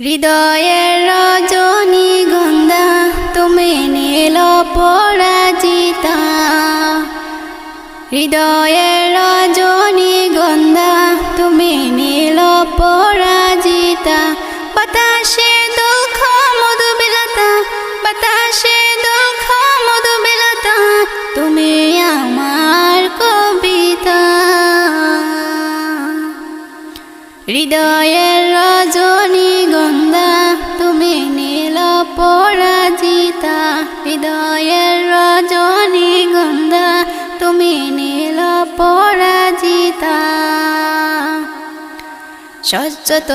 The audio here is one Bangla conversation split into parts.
হৃদয়ের রজনীগন্ধা তুমি নীল পরাজিতা। হৃদয়ের রজনীগন্ধা তুমি নীল পরাজিতা। বাতাসে দুঃখ মধুবিলাতা, বাতাসে দুঃখ মধুবিলাতা, তুমি আমার কবিতা। হৃদয়ের রজনীগন্ধা তুমি নীল পরাজিতা। হৃদয়ের রজনীগন্ধা তুমি নীল পরাজিতা। স্বচ্ছত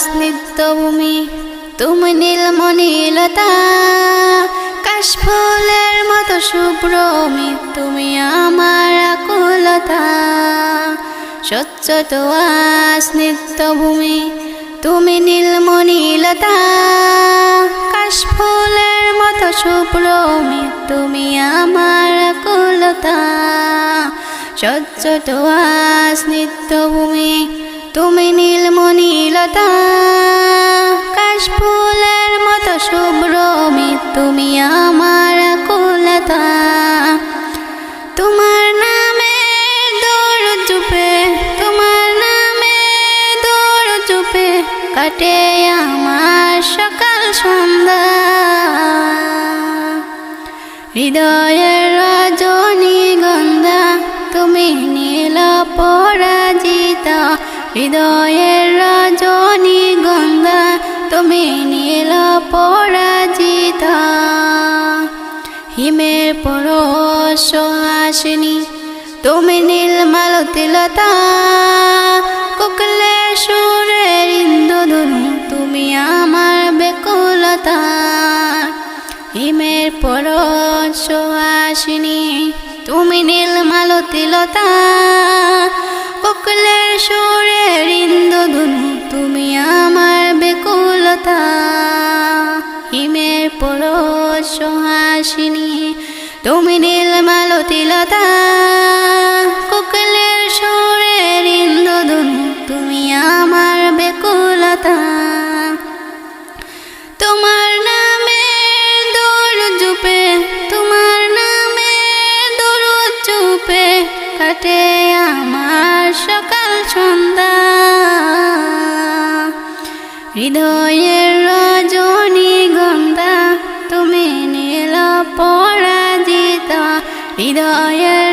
স্নিগ্ধভূমি তুমি নীলমণিলতা। কাশফুলের মতো শুভ্রমি তুমি আমার আকুলতা। স্বচ্ছত স্নিগ্ধভূমি তুমি নীলমণিলতা। কাশফুলের মতো শুভ্রমি তুমি আমার আকুলতা। স্বচ্ছত স্নিগ্ধভূমি তুমি নীলমণিলতা। কাশফুলের মতো শুভ্রমি তুমি আমার আকুলতা। তোমার নামে দৌড় চুপে, তোমার নামে দৌড় চুপে কাটে আমার সকাল সন্ধ্যা। হৃদয়ের রজনীগন্ধা তুমি নীল পরাজিতা। হৃদয়ের রজনীগন্ধা তুমি নীল পরাজিতা। হিমের পরশ হাসিনী তুমি নীলমালতিলতা। কোকিলের সুরের ইন্দ্রধনু তুমি আমার বেকুলতা। হিমের পরশ হাসিনী তুমি নীলমালতিলতা। কোকিলের সুরের ইন্দ্রধনু তুমি আমার বেকুলতা। হিমের পরশ হাসিনী তুমি নীলমালতিলতা। কোকিলের সুরের ইন্দ্রধনু তুমি আমার বেকুলতা। তোমার নামে দৌড় চুপে, তোমার নামে দৌড় চুপে কাটে আমার সকাল সন্ধ্যা। হৃদয়ের রজনীগন্ধা তুমি নীল পরাজিতা। হৃদয়ের